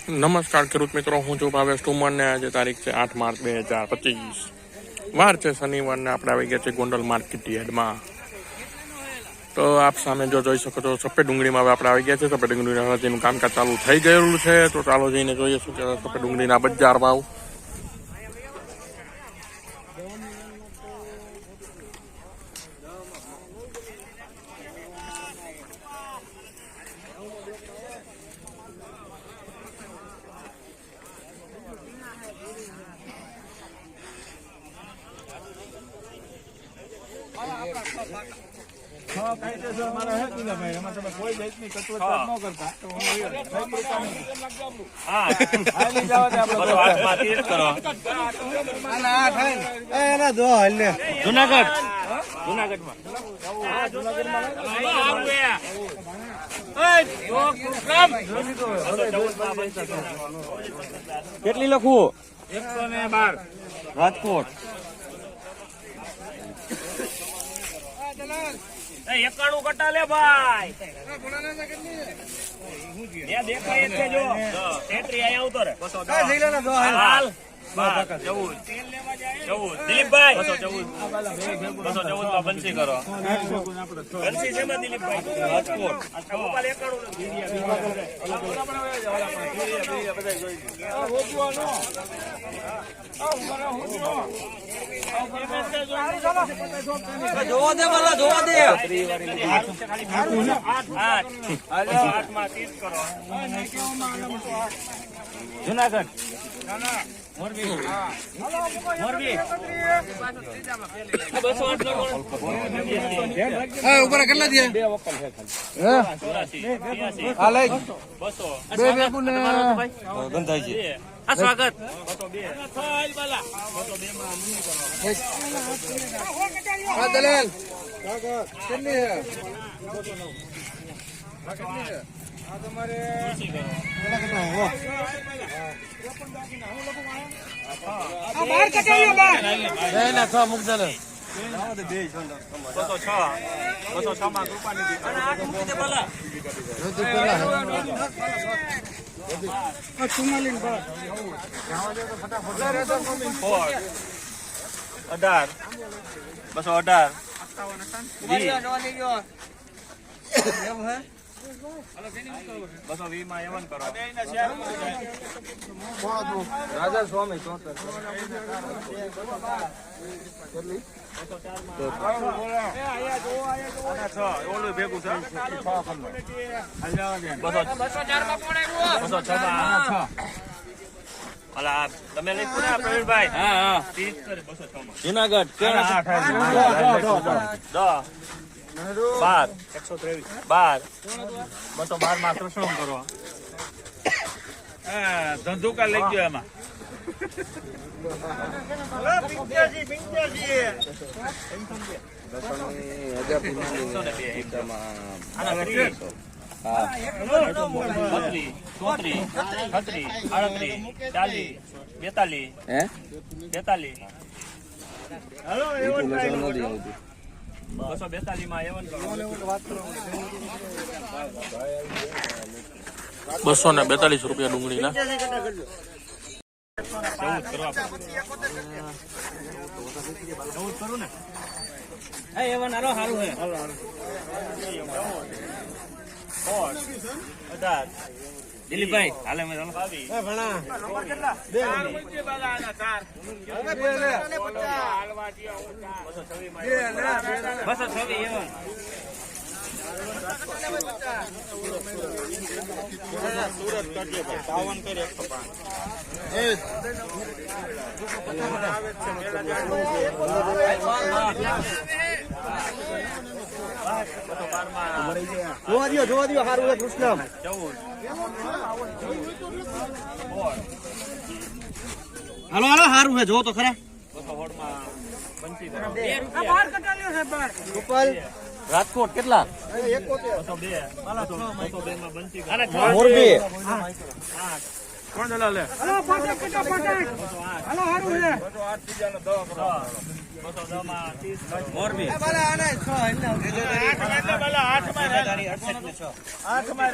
નમસ્કાર ખેડૂત મિત્રો, હું છું ભાવેશ ઠુમર ને આજે તારીખ છે 8 માર્ચ 2025, વાર છે શનિવારને. આપણે આવી ગયા છે ગોંડલ માર્કેટ યાર્ડમાં. તો આપ સામે જો જોઈ શકો છો સફેદ ડુંગળીમાં હવે આપણે આવી ગયા છે. સફેદ ડુંગળીના હરાજીનું કામકાજ ચાલુ થઈ ગયેલું છે. તો ચાલો જઈને જોઈએ શું કે સફેદ ડુંગળીના બજાર ભાવ. કેટલી લખવું? 112 રાજકોટ. 91 કટા લે ભાઈ. દેખાય છે જો એન્ટ્રી આયા ઉતો રે. હાલ દિલીપભાઈ 214 માં બંસી કરો. બંસી છે માં દિલીપભાઈ રાજકોટ. જોવા દે ભલા, જોવા દે. જુનાગઢ મોરબી ઉપર કેટલા દે? સ્વાગત. દલાલ રાજા સ્વામી 74 ઓલું ભેગું છે. તમે લખ્યું ને પ્રવીણભાઈ? હા. જુનાગઢ 212 માં કૃષ્ણ કરો. ધંધુકા લઈ ગયો એમાં. રૂપિયા ડુંગળીના. દિલીપભાઈ હાલે સુરત કરજે 52 કરે 105. જોવા દો સારું કૃષ્ણ. હાલો સારું છે, જો તો ખરા. રાજકોટ કેટલા? 71. મોરબી કોણ દલાલ લે? હાલો પાટક કેટલા પાટક? હાલો હારું છે. 210 માં 30 મોરબી. ભલા આને 6 એટલે 8 માં 8 માં 6 8 માં